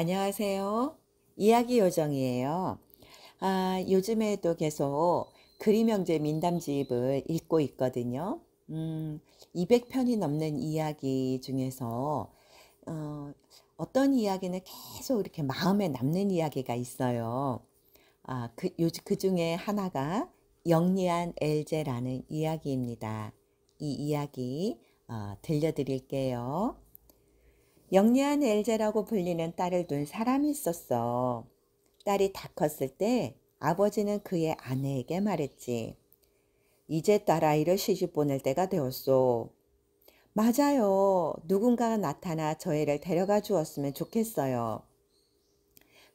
안녕하세요. 이야기 요정이에요. 요즘에도 계속 그림 형제 민담집을 읽고 있거든요. 200편이 넘는 이야기 중에서 어, 어떤 이야기는 계속 이렇게 마음에 남는 이야기가 있어요. 그 중에 하나가 영리한 엘제라는 이야기입니다. 이 이야기 들려드릴게요. 영리한 엘제라고 불리는 딸을 둔 사람이 있었어. 딸이 다 컸을 때 아버지는 그의 아내에게 말했지. 이제 딸아이를 시집 보낼 때가 되었소. 맞아요. 누군가가 나타나 저 애를 데려가 주었으면 좋겠어요.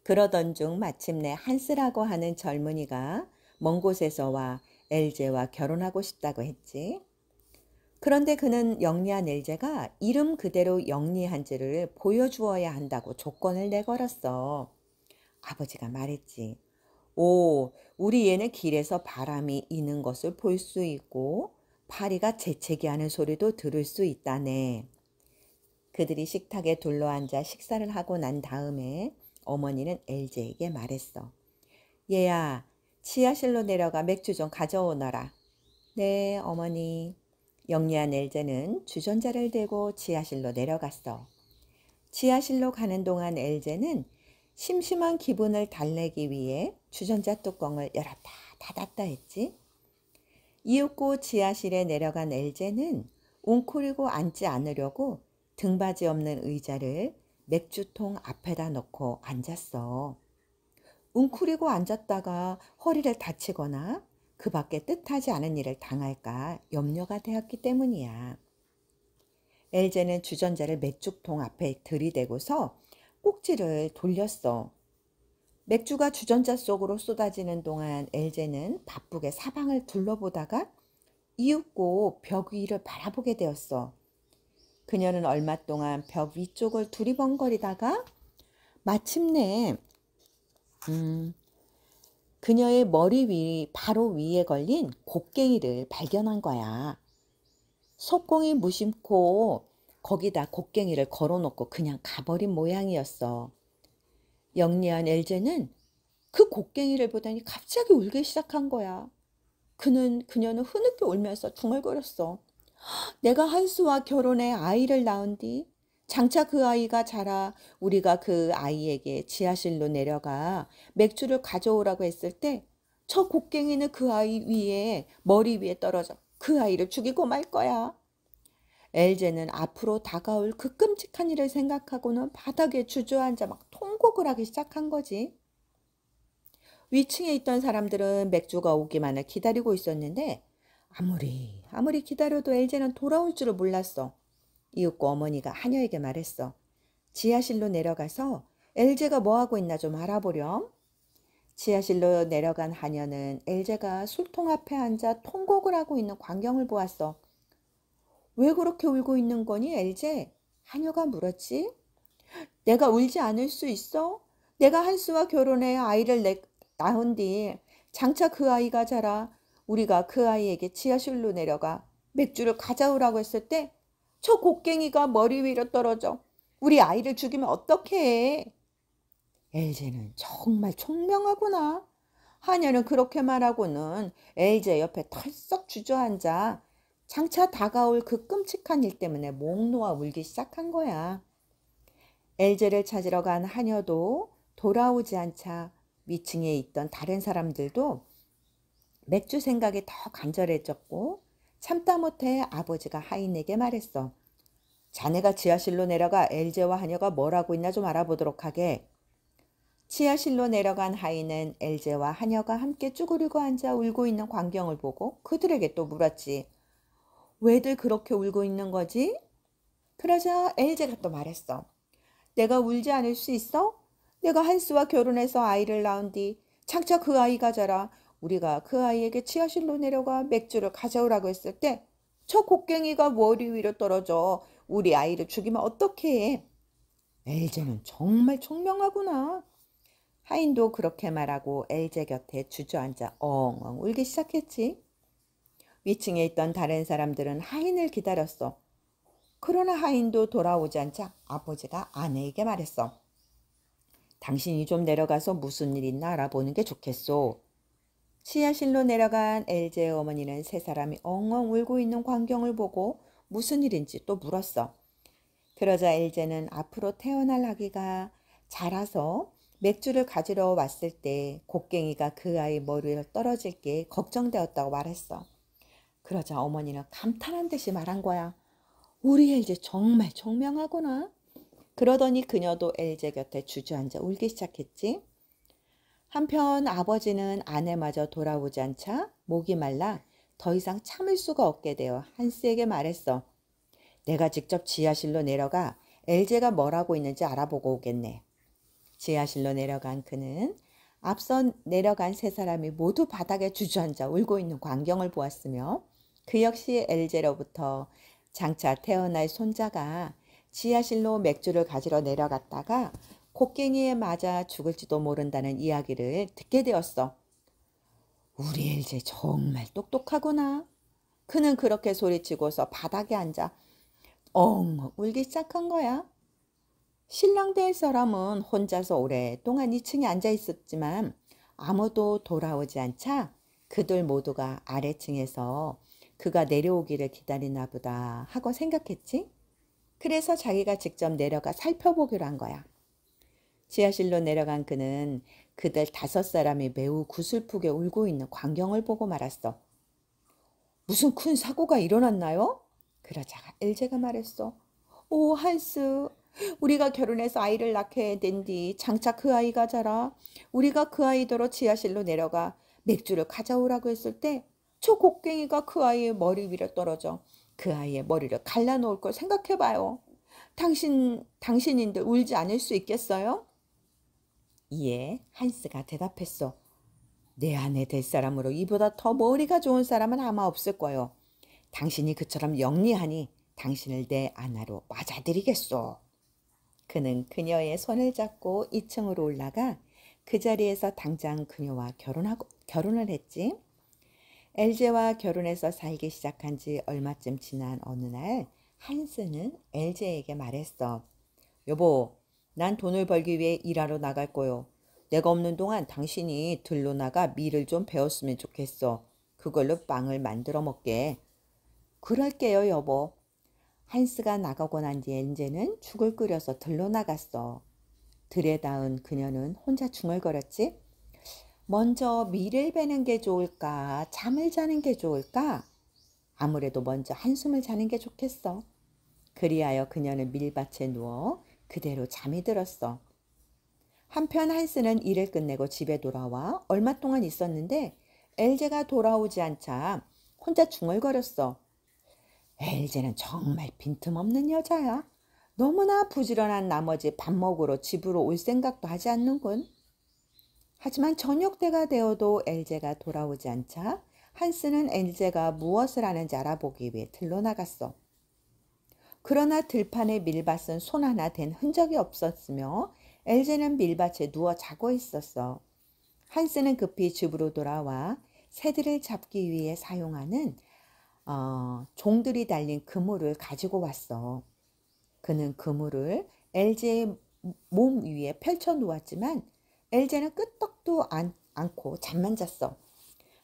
그러던 중 마침내 한스라고 하는 젊은이가 먼 곳에서 와 엘제와 결혼하고 싶다고 했지. 그런데 그는 영리한 엘제가 이름 그대로 영리한지를 보여주어야 한다고 조건을 내걸었어. 아버지가 말했지. 오, 우리 얘는 길에서 바람이 이는 것을 볼 수 있고 파리가 재채기 하는 소리도 들을 수 있다네. 그들이 식탁에 둘러앉아 식사를 하고 난 다음에 어머니는 엘제에게 말했어. 얘야, 지하실로 내려가 맥주 좀 가져오너라. 네, 어머니. 영리한 엘제는 주전자를 대고 지하실로 내려갔어. 지하실로 가는 동안 엘제는 심심한 기분을 달래기 위해 주전자 뚜껑을 열었다 닫았다 했지. 이윽고 지하실에 내려간 엘제는 웅크리고 앉지 않으려고 등받이 없는 의자를 맥주통 앞에다 놓고 앉았어. 웅크리고 앉았다가 허리를 다치거나 그 밖에 뜻하지 않은 일을 당할까 염려가 되었기 때문이야. 엘제는 주전자를 맥주통 앞에 들이대고서 꼭지를 돌렸어. 맥주가 주전자 속으로 쏟아지는 동안 엘제는 바쁘게 사방을 둘러보다가 이윽고 벽 위를 바라보게 되었어. 그녀는 얼마 동안 벽 위쪽을 두리번거리다가 마침내 그녀의 머리 위 바로 위에 걸린 곡괭이를 발견한 거야. 석공이 무심코 거기다 곡괭이를 걸어놓고 그냥 가버린 모양이었어. 영리한 엘제는 그 곡괭이를 보더니 갑자기 울기 시작한 거야. 그녀는 흐느껴 울면서 중얼거렸어. 내가 한수와 결혼해 아이를 낳은 뒤 장차 그 아이가 자라 우리가 그 아이에게 지하실로 내려가 맥주를 가져오라고 했을 때 저 곡괭이는 그 아이 위에 머리 위에 떨어져 그 아이를 죽이고 말 거야. 엘제는 앞으로 다가올 그 끔찍한 일을 생각하고는 바닥에 주저앉아 막 통곡을 하기 시작한 거지. 위층에 있던 사람들은 맥주가 오기만을 기다리고 있었는데 아무리 기다려도 엘제는 돌아올 줄을 몰랐어. 이윽고 어머니가 하녀에게 말했어. 지하실로 내려가서 엘제가 뭐하고 있나 좀 알아보렴. 지하실로 내려간 하녀는 엘제가 술통 앞에 앉아 통곡을 하고 있는 광경을 보았어. 왜 그렇게 울고 있는 거니, 엘제? 하녀가 물었지. 내가 울지 않을 수 있어? 내가 한수와 결혼해 아이를 낳은 뒤 장차 그 아이가 자라 우리가 그 아이에게 지하실로 내려가 맥주를 가져오라고 했을 때 저 곡괭이가 머리 위로 떨어져 우리 아이를 죽이면 어떡해? 엘제는 정말 총명하구나. 하녀는 그렇게 말하고는 엘제 옆에 털썩 주저앉아 장차 다가올 그 끔찍한 일 때문에 목 놓아 울기 시작한 거야. 엘제를 찾으러 간 하녀도 돌아오지 않자 위층에 있던 다른 사람들도 맥주 생각이 더 간절해졌고 참다 못해 아버지가 하인에게 말했어. 자네가 지하실로 내려가 엘제와 하녀가 뭘 하고 있나 좀 알아보도록 하게. 지하실로 내려간 하인은 엘제와 하녀가 함께 쭈그리고 앉아 울고 있는 광경을 보고 그들에게 또 물었지. 왜들 그렇게 울고 있는 거지? 그러자 엘제가 또 말했어. 내가 울지 않을 수 있어? 내가 한스와 결혼해서 아이를 낳은 뒤 장차 그 아이가 자라 우리가 그 아이에게 지하실로 내려가 맥주를 가져오라고 했을 때 저 곡괭이가 머리 위로 떨어져 우리 아이를 죽이면 어떡해? 엘제는 정말 총명하구나. 하인도 그렇게 말하고 엘제 곁에 주저앉아 엉엉 울기 시작했지. 위층에 있던 다른 사람들은 하인을 기다렸어. 그러나 하인도 돌아오지 않자 아버지가 아내에게 말했어. 당신이 좀 내려가서 무슨 일 있나 알아보는 게 좋겠소. 지하실로 내려간 엘제의 어머니는 세 사람이 엉엉 울고 있는 광경을 보고 무슨 일인지 또 물었어. 그러자 엘제는 앞으로 태어날 아기가 자라서 맥주를 가지러 왔을 때 곡괭이가 그 아이 머리를 떨어질 게 걱정되었다고 말했어. 그러자 어머니는 감탄한 듯이 말한 거야. 우리 엘제 정말 총명하구나. 그러더니 그녀도 엘제 곁에 주저앉아 울기 시작했지. 한편 아버지는 아내마저 돌아오지 않자 목이 말라 더 이상 참을 수가 없게 되어 한스에게 말했어. 내가 직접 지하실로 내려가 엘제가 뭘 하고 있는지 알아보고 오겠네. 지하실로 내려간 그는 앞서 내려간 세 사람이 모두 바닥에 주저앉아 울고 있는 광경을 보았으며 그 역시 엘제로부터 장차 태어날 손자가 지하실로 맥주를 가지러 내려갔다가 곡괭이에 맞아 죽을지도 모른다는 이야기를 듣게 되었어. 우리 엘제 정말 똑똑하구나. 그는 그렇게 소리치고서 바닥에 앉아 엉 울기 시작한 거야. 신랑 될 사람은 혼자서 오랫동안 2층에 앉아 있었지만 아무도 돌아오지 않자 그들 모두가 아래층에서 그가 내려오기를 기다리나 보다 하고 생각했지. 그래서 자기가 직접 내려가 살펴보기로 한 거야. 지하실로 내려간 그는 그들 5사람이 매우 구슬프게 울고 있는 광경을 보고 말았어. 무슨 큰 사고가 일어났나요? 그러자 엘제가 말했어. 오 한스, 우리가 결혼해서 아이를 낳게 된 뒤 장차 그 아이가 자라 우리가 그 아이더러 지하실로 내려가 맥주를 가져오라고 했을 때 저 곡괭이가 그 아이의 머리 위로 떨어져 그 아이의 머리를 갈라놓을 걸 생각해봐요. 당신인들 울지 않을 수 있겠어요? 이에 한스가 대답했어. 내 아내 될 사람으로 이보다 더 머리가 좋은 사람은 아마 없을 거요. 당신이 그처럼 영리하니 당신을 내 아내로 맞아들이겠소. 그는 그녀의 손을 잡고 2층으로 올라가 그 자리에서 당장 그녀와 결혼을 했지. 엘제와 결혼해서 살기 시작한 지 얼마쯤 지난 어느 날 한스는 엘제에게 말했어. 여보, 난 돈을 벌기 위해 일하러 나갈 거요. 내가 없는 동안 당신이 들로 나가 밀을 좀 배웠으면 좋겠어. 그걸로 빵을 만들어 먹게. 그럴게요, 여보. 한스가 나가고 난 뒤 엘제는 죽을 끓여서 들로 나갔어. 들에 닿은 그녀는 혼자 중얼거렸지. 먼저 밀을 베는 게 좋을까? 잠을 자는 게 좋을까? 아무래도 먼저 한숨을 자는 게 좋겠어. 그리하여 그녀는 밀밭에 누워 그대로 잠이 들었어. 한편 한스는 일을 끝내고 집에 돌아와 얼마 동안 있었는데 엘제가 돌아오지 않자 혼자 중얼거렸어. 엘제는 정말 빈틈없는 여자야. 너무나 부지런한 나머지 밥 먹으러 집으로 올 생각도 하지 않는군. 하지만 저녁 때가 되어도 엘제가 돌아오지 않자 한스는 엘제가 무엇을 하는지 알아보기 위해 들러 나갔어. 그러나 들판의 밀밭은 손 하나 댄 흔적이 없었으며 엘제는 밀밭에 누워 자고 있었어. 한스는 급히 집으로 돌아와 새들을 잡기 위해 사용하는 종들이 달린 그물을 가지고 왔어. 그는 그물을 엘제의 몸 위에 펼쳐 놓았지만 엘제는 끄떡도 않고 잠만 잤어.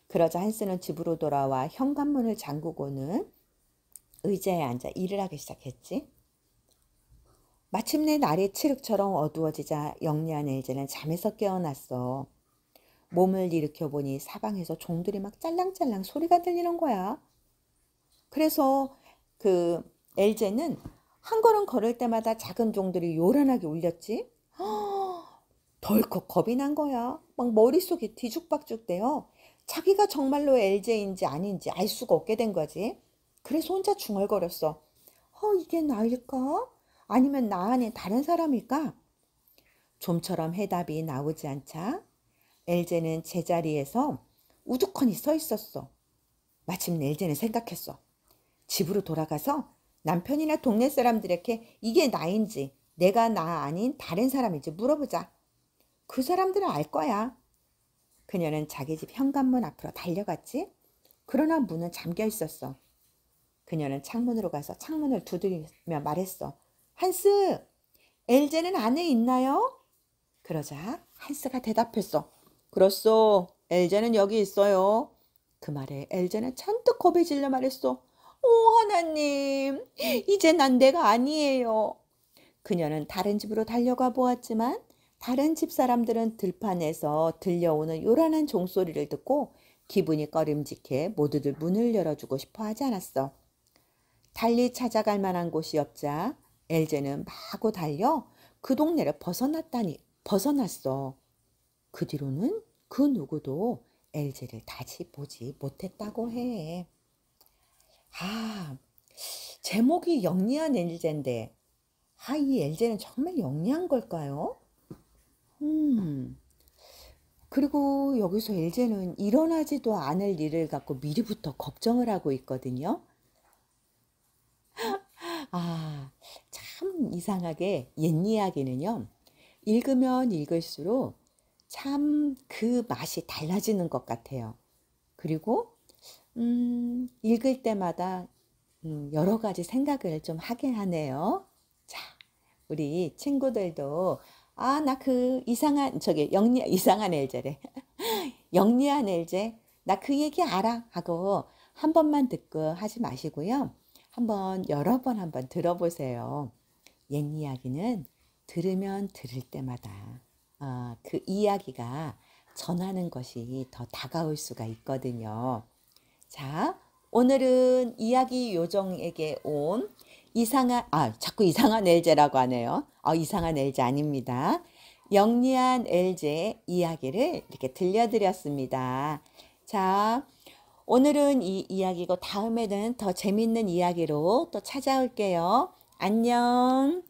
그러자 한스는 집으로 돌아와 현관문을 잠그고는 의자에 앉아 일을 하기 시작했지. 마침내 날이 칠흑처럼 어두워지자 영리한 엘제는 잠에서 깨어났어. 몸을 일으켜 보니 사방에서 종들이 막 짤랑짤랑 소리가 들리는 거야. 그래서 그 엘제는 한 걸음 걸을 때마다 작은 종들이 요란하게 울렸지. 덜컥 겁이 난 거야. 막 머릿속이 뒤죽박죽대요. 자기가 정말로 엘제인지 아닌지 알 수가 없게 된 거지. 그래서 혼자 중얼거렸어. 이게 나일까? 아니면 나 아닌 다른 사람일까? 좀처럼 해답이 나오지 않자 엘제는 제자리에서 우두커니 서 있었어. 마침내 엘제는 생각했어. 집으로 돌아가서 남편이나 동네 사람들에게 이게 나인지 내가 나 아닌 다른 사람인지 물어보자. 그 사람들은 알 거야. 그녀는 자기 집 현관문 앞으로 달려갔지. 그러나 문은 잠겨 있었어. 그녀는 창문으로 가서 창문을 두드리며 말했어. 한스, 엘제는 안에 있나요? 그러자 한스가 대답했어. 그렇소. 엘제는 여기 있어요. 그 말에 엘제는 잔뜩 겁에 질려 말했어. 오, 하나님, 이제 난 내가 아니에요. 그녀는 다른 집으로 달려가 보았지만 다른 집 사람들은 들판에서 들려오는 요란한 종소리를 듣고 기분이 꺼림직해 모두들 문을 열어주고 싶어 하지 않았어. 달리 찾아갈 만한 곳이 없자 엘제는 마구 달려 그 동네를 벗어났어. 그 뒤로는 그 누구도 엘제를 다시 보지 못했다고 해. 아, 제목이 영리한 엘제인데, 이 엘제는 정말 영리한 걸까요? 그리고 여기서 엘제는 일어나지도 않을 일을 갖고 미리부터 걱정을 하고 있거든요. 참 이상하게 옛 이야기는요. 읽으면 읽을수록 참 그 맛이 달라지는 것 같아요. 그리고 읽을 때마다 여러 가지 생각을 좀 하게 하네요. 자, 우리 친구들도 나 그 이상한 엘제래. 영리한 엘제, 나 그 얘기 알아 하고 한 번만 듣고 하지 마시고요. 여러 번 한번 들어보세요. 옛 이야기는 들으면 들을 때마다 그 이야기가 전하는 것이 더 다가올 수가 있거든요. 자, 오늘은 이야기 요정에게 온 자꾸 이상한 엘제라고 하네요. 이상한 엘제 아닙니다. 영리한 엘제 이야기를 이렇게 들려드렸습니다. 자, 오늘은 이 이야기고 다음에는 더 재밌는 이야기로 또 찾아올게요. 안녕.